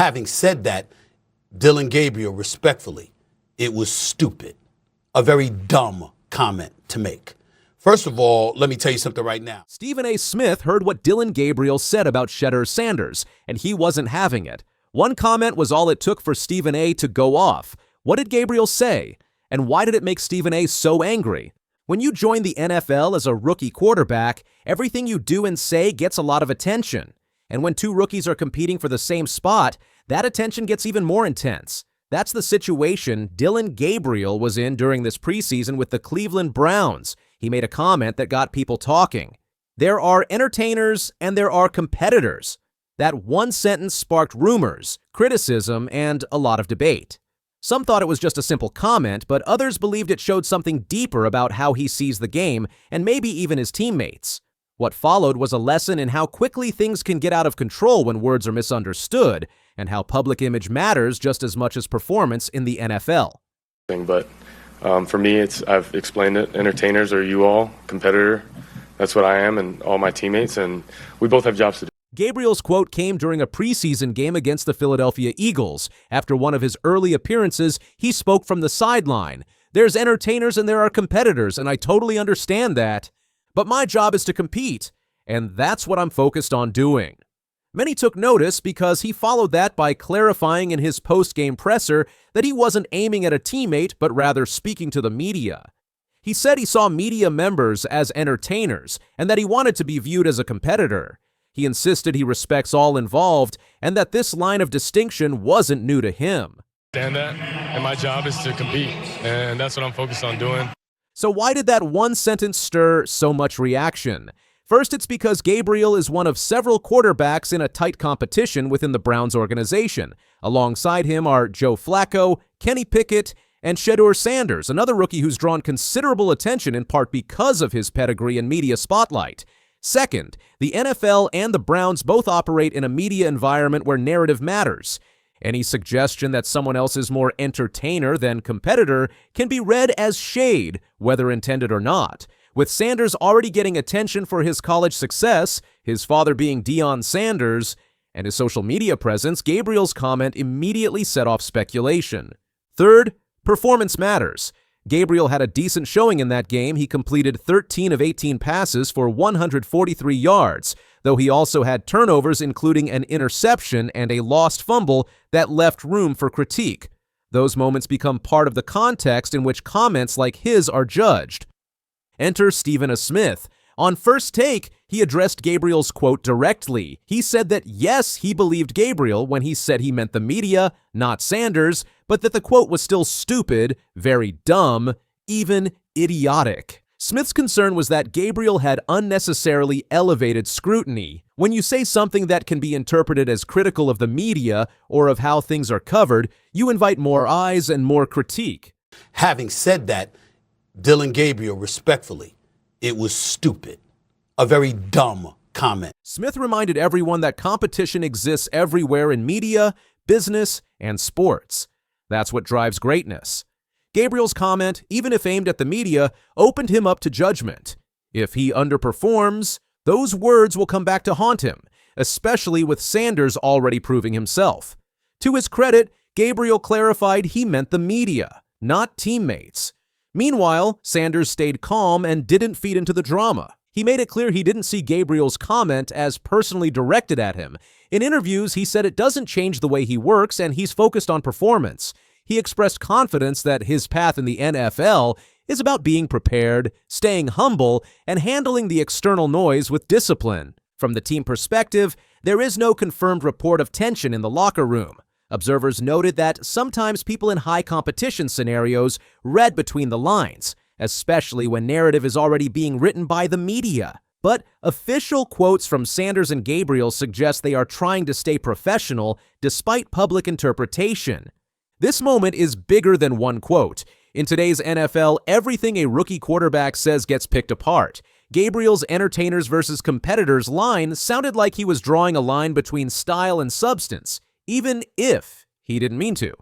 Having said that, Dillon Gabriel, respectfully, it was stupid. A very dumb comment to make. First of all, let me tell you something right now. Stephen A. Smith heard what Dillon Gabriel said about Shedeur Sanders, and he wasn't having it. One comment was all it took for Stephen A. to go off. What did Gabriel say? And why did it make Stephen A. so angry? When you join the NFL as a rookie quarterback, everything you do and say gets a lot of attention. And when two rookies are competing for the same spot, that attention gets even more intense. That's the situation Dillon Gabriel was in during this preseason with the Cleveland Browns. He made a comment that got people talking. There are entertainers and there are competitors. That one sentence sparked rumors, criticism, and a lot of debate. Some thought it was just a simple comment, but others believed it showed something deeper about how he sees the game and maybe even his teammates. What followed was a lesson in how quickly things can get out of control when words are misunderstood, and how public image matters just as much as performance in the NFL. But for me, I've explained it. Entertainers are you all, competitor. That's what I am and all my teammates, and we both have jobs to do. Gabriel's quote came during a preseason game against the Philadelphia Eagles. After one of his early appearances, he spoke from the sideline. There's entertainers and there are competitors, and I totally understand that. But my job is to compete, and that's what I'm focused on doing. Many took notice because he followed that by clarifying in his post-game presser that he wasn't aiming at a teammate, but rather speaking to the media. He said he saw media members as entertainers and that he wanted to be viewed as a competitor. He insisted he respects all involved and that this line of distinction wasn't new to him. And my job is to compete, and that's what I'm focused on doing. So why did that one sentence stir so much reaction? First, it's because Gabriel is one of several quarterbacks in a tight competition within the Browns organization. Alongside him are Joe Flacco, Kenny Pickett, and Shedeur Sanders, another rookie who's drawn considerable attention in part because of his pedigree and media spotlight. Second, the NFL and the Browns both operate in a media environment where narrative matters. Any suggestion that someone else is more entertainer than competitor can be read as shade, whether intended or not. With Sanders already getting attention for his college success, his father being Dillon Sanders, and his social media presence, Gabriel's comment immediately set off speculation. Third, performance matters. Gabriel had a decent showing in that game. He completed 13 of 18 passes for 143 yards, though he also had turnovers, including an interception and a lost fumble that left room for critique. Those moments become part of the context in which comments like his are judged. Enter Stephen A. Smith. On First Take, he addressed Gabriel's quote directly. He said that yes, he believed Gabriel when he said he meant the media, not Sanders, but that the quote was still stupid, very dumb, even idiotic. Smith's concern was that Gabriel had unnecessarily elevated scrutiny. When you say something that can be interpreted as critical of the media or of how things are covered, you invite more eyes and more critique. Having said that, Dillon Gabriel, respectfully, it was stupid. A very dumb comment. Smith reminded everyone that competition exists everywhere in media, business, and sports. That's what drives greatness. Gabriel's comment, even if aimed at the media, opened him up to judgment. If he underperforms, those words will come back to haunt him, especially with Sanders already proving himself. To his credit, Gabriel clarified he meant the media, not teammates. Meanwhile, Sanders stayed calm and didn't feed into the drama. He made it clear he didn't see Gabriel's comment as personally directed at him. In interviews, he said it doesn't change the way he works and he's focused on performance. He expressed confidence that his path in the NFL is about being prepared, staying humble, and handling the external noise with discipline. From the team perspective, there is no confirmed report of tension in the locker room. Observers noted that sometimes people in high competition scenarios read between the lines, especially when narrative is already being written by the media. But official quotes from Sanders and Gabriel suggest they are trying to stay professional despite public interpretation. This moment is bigger than one quote. In today's NFL, everything a rookie quarterback says gets picked apart. Gabriel's entertainers versus competitors line sounded like he was drawing a line between style and substance, even if he didn't mean to.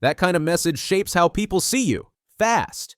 That kind of message shapes how people see you, fast.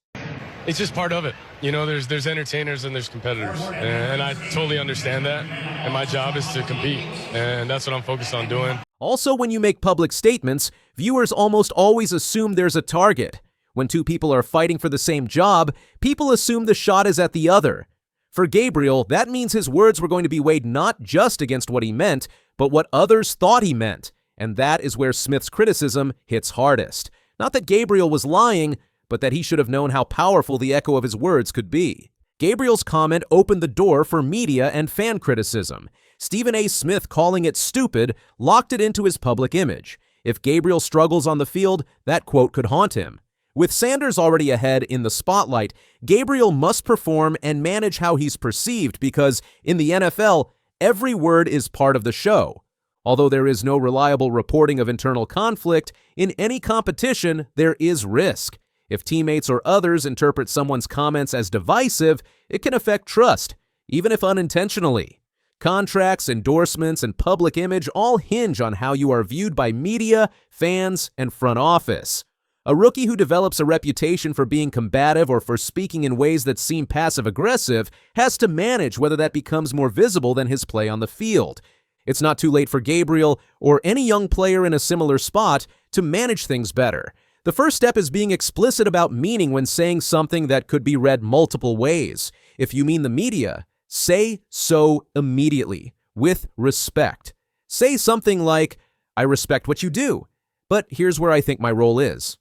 It's just part of it. You know, there's entertainers and there's competitors, and I totally understand that, and my job is to compete, and that's what I'm focused on doing. Also, when you make public statements, viewers almost always assume there's a target. When two people are fighting for the same job, people assume the shot is at the other. For Gabriel, that means his words were going to be weighed not just against what he meant, but what others thought he meant, and that is where Smith's criticism hits hardest. Not that Gabriel was lying, but that he should have known how powerful the echo of his words could be. Gabriel's comment opened the door for media and fan criticism. Stephen A. Smith calling it stupid locked it into his public image. If Gabriel struggles on the field, that quote could haunt him. With Sanders already ahead in the spotlight, Gabriel must perform and manage how he's perceived because, in the NFL, every word is part of the show. Although there is no reliable reporting of internal conflict, in any competition, there is risk. If teammates or others interpret someone's comments as divisive, it can affect trust, even if unintentionally. Contracts, endorsements, and public image all hinge on how you are viewed by media, fans, and front office. A rookie who develops a reputation for being combative or for speaking in ways that seem passive-aggressive has to manage whether that becomes more visible than his play on the field. It's not too late for Gabriel or any young player in a similar spot to manage things better. The first step is being explicit about meaning when saying something that could be read multiple ways. If you mean the media, say so immediately, with respect. Say something like, "I respect what you do, but here's where I think my role is."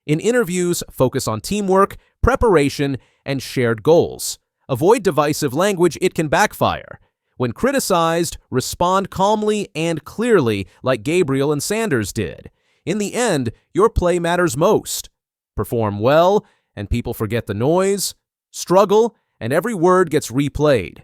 In interviews, focus on teamwork, preparation, and shared goals. Avoid divisive language, it can backfire. When criticized, respond calmly and clearly like Gabriel and Sanders did. In the end, your play matters most. Perform well, and people forget the noise. Struggle, and every word gets replayed.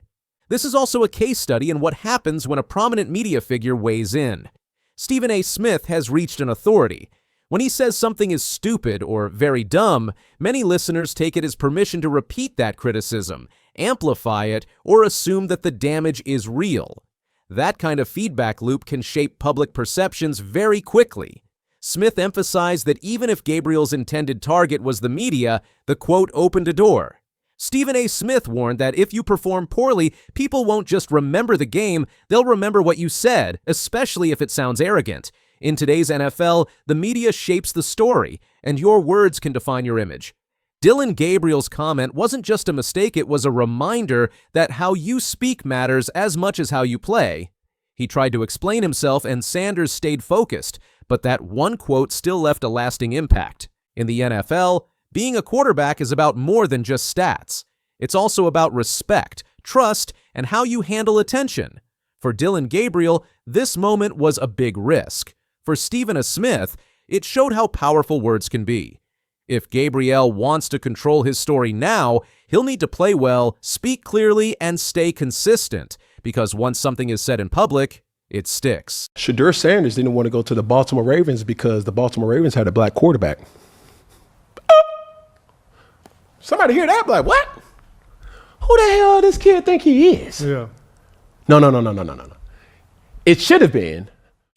This is also a case study in what happens when a prominent media figure weighs in. Stephen A. Smith has reached an authority. When he says something is stupid or very dumb, many listeners take it as permission to repeat that criticism, amplify it, or assume that the damage is real. That kind of feedback loop can shape public perceptions very quickly. Smith emphasized that even if Gabriel's intended target was the media, the quote opened a door. Stephen A. Smith warned that if you perform poorly, people won't just remember the game, they'll remember what you said, especially if it sounds arrogant. In today's NFL, the media shapes the story, and your words can define your image. Dillon Gabriel's comment wasn't just a mistake, it was a reminder that how you speak matters as much as how you play. He tried to explain himself, and Sanders stayed focused, but that one quote still left a lasting impact. In the NFL, being a quarterback is about more than just stats. It's also about respect, trust, and how you handle attention. For Dillon Gabriel, this moment was a big risk. For Stephen A. Smith, it showed how powerful words can be. If Gabriel wants to control his story now, he'll need to play well, speak clearly, and stay consistent, because once something is said in public, it sticks. Shedeur Sanders didn't want to go to the Baltimore Ravens because the Baltimore Ravens had a black quarterback. Somebody hear that? Like, what? Who the hell this kid think he is? Yeah. No. It should have been.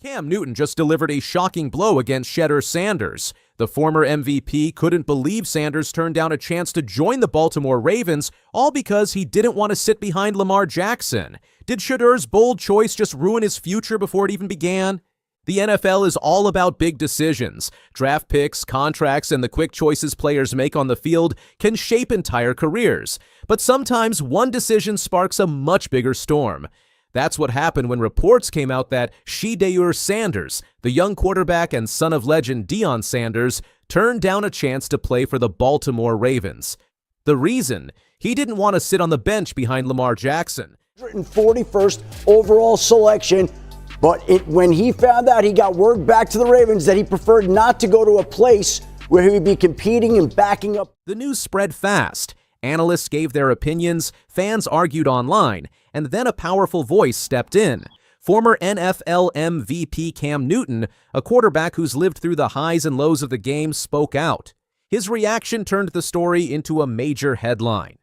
Cam Newton just delivered a shocking blow against Shedeur Sanders. The former MVP couldn't believe Sanders turned down a chance to join the Baltimore Ravens, all because he didn't want to sit behind Lamar Jackson. Did Shedeur's bold choice just ruin his future before it even began? The NFL is all about big decisions. Draft picks, contracts, and the quick choices players make on the field can shape entire careers. But sometimes one decision sparks a much bigger storm. That's what happened when reports came out that Shedeur Sanders, the young quarterback and son of legend Deion Sanders, turned down a chance to play for the Baltimore Ravens. The reason? He didn't want to sit on the bench behind Lamar Jackson. 141st overall selection, but when he found out, he got word back to the Ravens that he preferred not to go to a place where he would be competing and backing up. The news spread fast. Analysts gave their opinions, fans argued online, and then a powerful voice stepped in. Former NFL MVP Cam Newton, a quarterback who's lived through the highs and lows of the game, spoke out. His reaction turned the story into a major headline.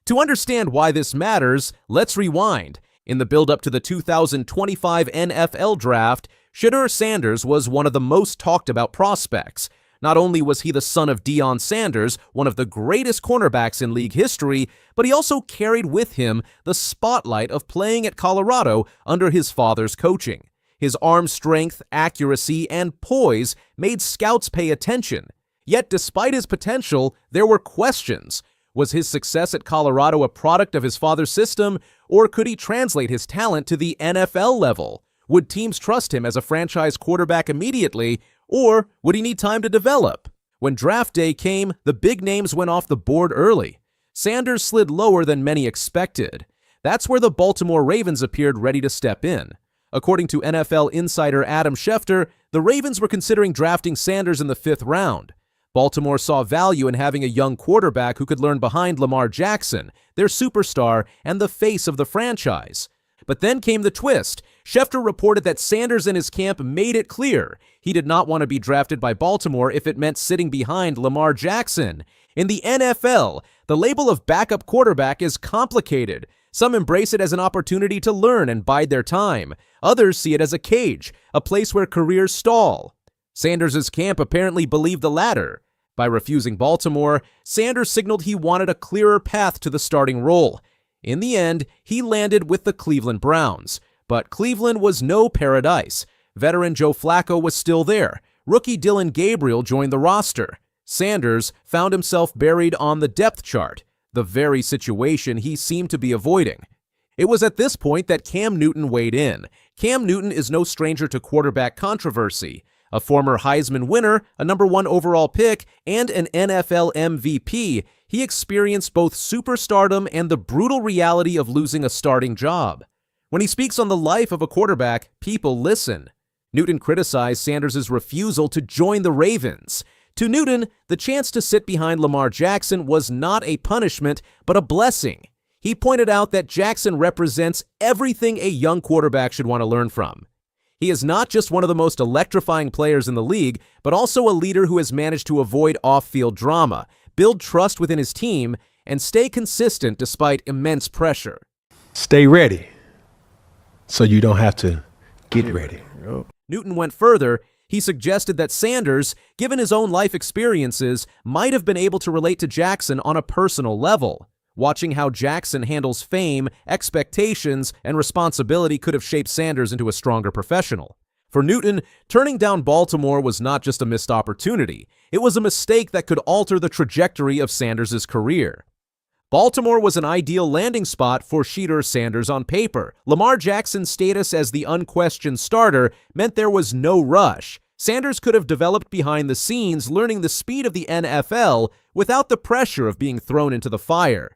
To understand why this matters, let's rewind. In the build-up to the 2025 NFL Draft, Shedeur Sanders was one of the most talked about prospects. Not only was he the son of Dillon Sanders, one of the greatest cornerbacks in league history, but he also carried with him the spotlight of playing at Colorado under his father's coaching. His arm strength, accuracy, and poise made scouts pay attention. Yet despite his potential, there were questions. Was his success at Colorado a product of his father's system, or could he translate his talent to the NFL level? Would teams trust him as a franchise quarterback immediately, or would he need time to develop? When draft day came, the big names went off the board early. Sanders slid lower than many expected. That's where the Baltimore Ravens appeared ready to step in. According to NFL insider Adam Schefter, the Ravens were considering drafting Sanders in the 5th round. Baltimore saw value in having a young quarterback who could learn behind Lamar Jackson, their superstar and the face of the franchise. But then came the twist. Schefter reported that Sanders and his camp made it clear he did not want to be drafted by Baltimore if it meant sitting behind Lamar Jackson. In the NFL, the label of backup quarterback is complicated. Some embrace it as an opportunity to learn and bide their time. Others see it as a cage, a place where careers stall. Sanders' camp apparently believed the latter. By refusing Baltimore, Sanders signaled he wanted a clearer path to the starting role. In the end, he landed with the Cleveland Browns. But Cleveland was no paradise. Veteran Joe Flacco was still there. Rookie Dillon Gabriel joined the roster. Sanders found himself buried on the depth chart, the very situation he seemed to be avoiding. It was at this point that Cam Newton weighed in. Cam Newton is no stranger to quarterback controversy. A former Heisman winner, a number 1 overall pick, and an NFL MVP, he experienced both superstardom and the brutal reality of losing a starting job. When he speaks on the life of a quarterback, people listen. Newton criticized Sanders' refusal to join the Ravens. To Newton, the chance to sit behind Lamar Jackson was not a punishment, but a blessing. He pointed out that Jackson represents everything a young quarterback should want to learn from. He is not just one of the most electrifying players in the league, but also a leader who has managed to avoid off-field drama, build trust within his team, and stay consistent despite immense pressure. Stay ready so you don't have to get ready. Newton went further. He suggested that Sanders, given his own life experiences, might have been able to relate to Jackson on a personal level. Watching how Jackson handles fame, expectations, and responsibility could have shaped Sanders into a stronger professional. For Newton, turning down Baltimore was not just a missed opportunity. It was a mistake that could alter the trajectory of Sanders' career. Baltimore was an ideal landing spot for Shedeur Sanders on paper. Lamar Jackson's status as the unquestioned starter meant there was no rush. Sanders could have developed behind the scenes, learning the speed of the NFL without the pressure of being thrown into the fire.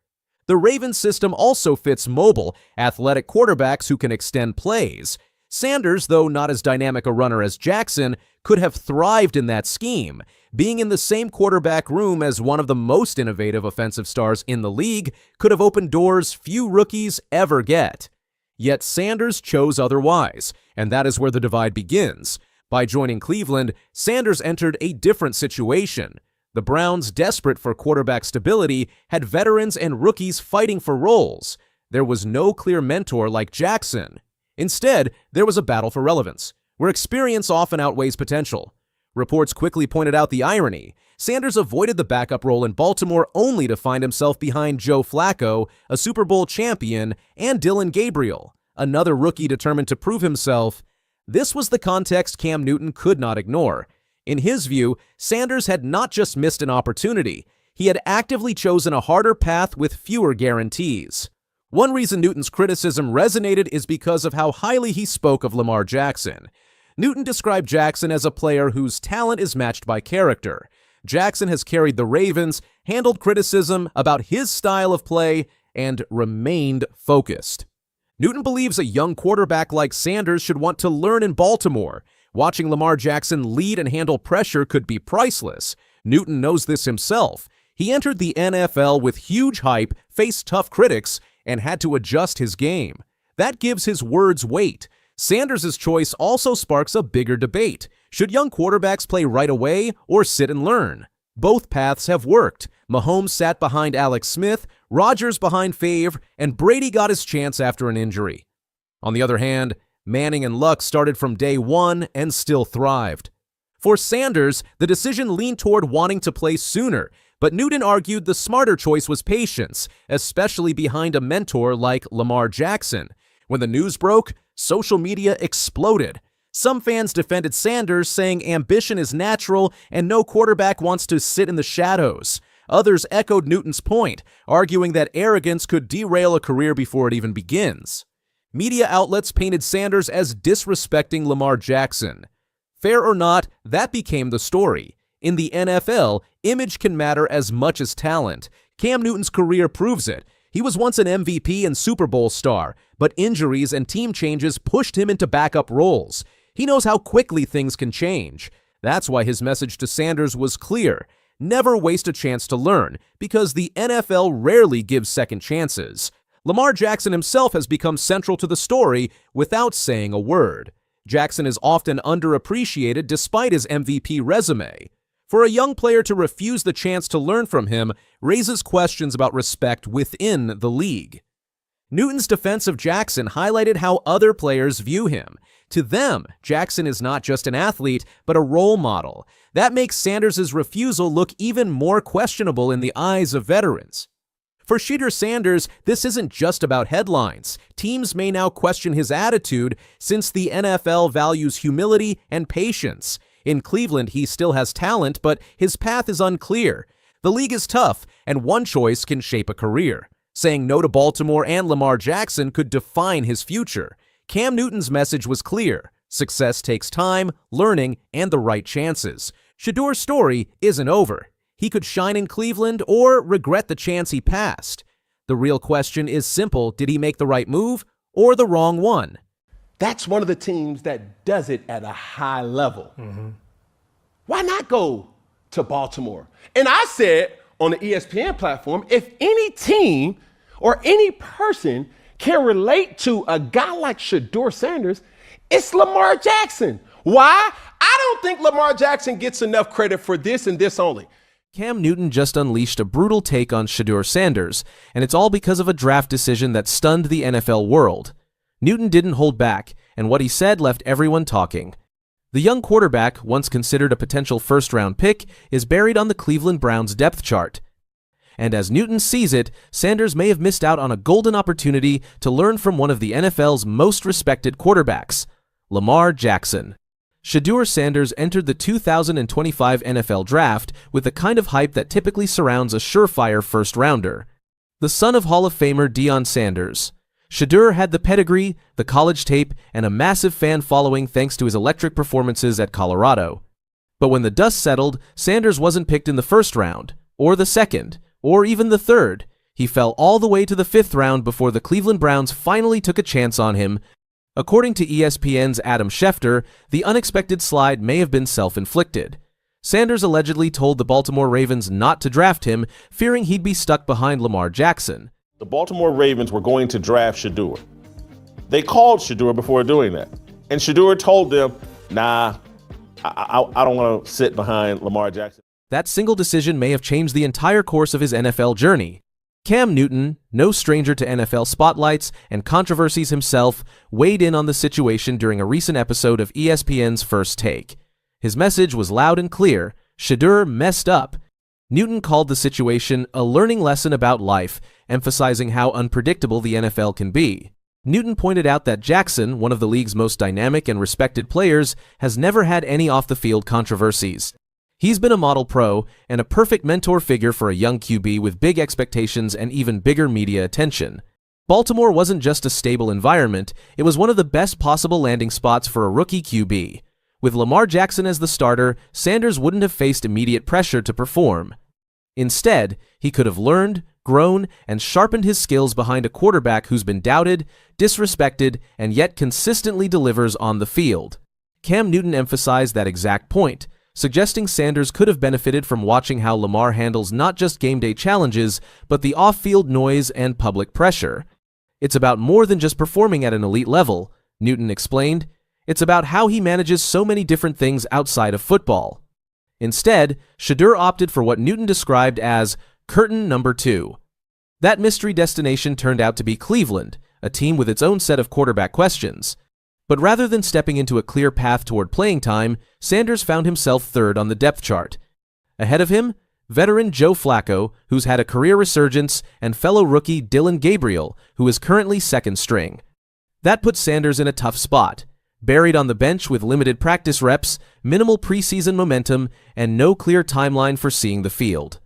The Ravens system also fits mobile, athletic quarterbacks who can extend plays. Sanders, though not as dynamic a runner as Jackson, could have thrived in that scheme. Being in the same quarterback room as one of the most innovative offensive stars in the league could have opened doors few rookies ever get. Yet Sanders chose otherwise, and that is where the divide begins. By joining Cleveland, Sanders entered a different situation. The Browns, desperate for quarterback stability, had veterans and rookies fighting for roles. There was no clear mentor like Jackson. Instead, there was a battle for relevance, where experience often outweighs potential. Reports quickly pointed out the irony. Sanders avoided the backup role in Baltimore only to find himself behind Joe Flacco, a Super Bowl champion, and Dillon Gabriel, another rookie determined to prove himself. This was the context Cam Newton could not ignore. In his view, Sanders had not just missed an opportunity, he had actively chosen a harder path with fewer guarantees. One reason Newton's criticism resonated is because of how highly he spoke of Lamar Jackson. Newton described Jackson as a player whose talent is matched by character. Jackson has carried the Ravens, handled criticism about his style of play, and remained focused. Newton believes a young quarterback like Sanders should want to learn in Baltimore. Watching Lamar Jackson lead and handle pressure could be priceless. Newton knows this himself. He entered the NFL with huge hype, faced tough critics, and had to adjust his game. That gives his words weight. Sanders' choice also sparks a bigger debate. Should young quarterbacks play right away or sit and learn? Both paths have worked. Mahomes sat behind Alex Smith, Rodgers behind Favre, and Brady got his chance after an injury. On the other hand, Manning and Luck started from day one and still thrived. For Sanders, the decision leaned toward wanting to play sooner, but Newton argued the smarter choice was patience, especially behind a mentor like Lamar Jackson. When the news broke, social media exploded. Some fans defended Sanders, saying ambition is natural and no quarterback wants to sit in the shadows. Others echoed Newton's point, arguing that arrogance could derail a career before it even begins. Media outlets painted Sanders as disrespecting Lamar Jackson. Fair or not, that became the story. In the NFL, image can matter as much as talent. Cam Newton's career proves it. He was once an MVP and Super Bowl star, but injuries and team changes pushed him into backup roles. He knows how quickly things can change. That's why his message to Sanders was clear. Never waste a chance to learn, because the NFL rarely gives second chances. Lamar Jackson himself has become central to the story without saying a word. Jackson is often underappreciated despite his MVP resume. For a young player to refuse the chance to learn from him raises questions about respect within the league. Newton's defense of Jackson highlighted how other players view him. To them, Jackson is not just an athlete, but a role model. That makes Sanders' refusal look even more questionable in the eyes of veterans. For Shedeur Sanders, this isn't just about headlines. Teams may now question his attitude since the NFL values humility and patience. In Cleveland, he still has talent, but his path is unclear. The league is tough, and one choice can shape a career. Saying no to Baltimore and Lamar Jackson could define his future. Cam Newton's message was clear. Success takes time, learning, and the right chances. Shedeur's story isn't over. He could shine in Cleveland or regret the chance he passed. The real question is simple: did he make the right move or the wrong one? That's one of the teams that does it at a high level. Why not go to Baltimore? And I said on the ESPN platform, if any team or any person can relate to a guy like Shedeur Sanders, it's Lamar Jackson. Why? I don't think Lamar Jackson gets enough credit for this and this only. Cam Newton just unleashed a brutal take on Shedeur Sanders, and it's all because of a draft decision that stunned the NFL world. Newton didn't hold back, and what he said left everyone talking. The young quarterback, once considered a potential first-round pick, is buried on the Cleveland Browns depth chart. And as Newton sees it, Sanders may have missed out on a golden opportunity to learn from one of the NFL's most respected quarterbacks, Lamar Jackson. Shedeur Sanders entered the 2025 NFL Draft with the kind of hype that typically surrounds a surefire first-rounder. The son of Hall of Famer Deion Sanders, Shedeur had the pedigree, the college tape, and a massive fan following thanks to his electric performances at Colorado. But when the dust settled, Sanders wasn't picked in the first round, or the second, or even the third. He fell all the way to the fifth round before the Cleveland Browns finally took a chance on him. According to ESPN's Adam Schefter, the unexpected slide may have been self-inflicted. Sanders allegedly told the Baltimore Ravens not to draft him, fearing he'd be stuck behind Lamar Jackson. The Baltimore Ravens were going to draft Shedeur. They called Shedeur before doing that. And Shedeur told them, nah, I don't want to sit behind Lamar Jackson. That single decision may have changed the entire course of his NFL journey. Cam Newton, no stranger to NFL spotlights and controversies himself, weighed in on the situation during a recent episode of ESPN's First Take. His message was loud and clear: Shedeur messed up. Newton called the situation a learning lesson about life, emphasizing how unpredictable the NFL can be. Newton pointed out that Jackson, one of the league's most dynamic and respected players, has never had any off-the-field controversies. He's been a model pro and a perfect mentor figure for a young QB with big expectations and even bigger media attention. Baltimore wasn't just a stable environment, it was one of the best possible landing spots for a rookie QB. With Lamar Jackson as the starter, Sanders wouldn't have faced immediate pressure to perform. Instead, he could have learned, grown, and sharpened his skills behind a quarterback who's been doubted, disrespected, and yet consistently delivers on the field. Cam Newton emphasized that exact point, suggesting Sanders could have benefited from watching how Lamar handles not just game day challenges, but the off-field noise and public pressure. It's about more than just performing at an elite level, Newton explained. It's about how he manages so many different things outside of football. Instead, Shedeur opted for what Newton described as curtain number 2. That mystery destination turned out to be Cleveland, a team with its own set of quarterback questions. But rather than stepping into a clear path toward playing time, Sanders found himself third on the depth chart. Ahead of him, veteran Joe Flacco, who's had a career resurgence, and fellow rookie Dillon Gabriel, who is currently second string. That puts Sanders in a tough spot, buried on the bench with limited practice reps, minimal preseason momentum, and no clear timeline for seeing the field.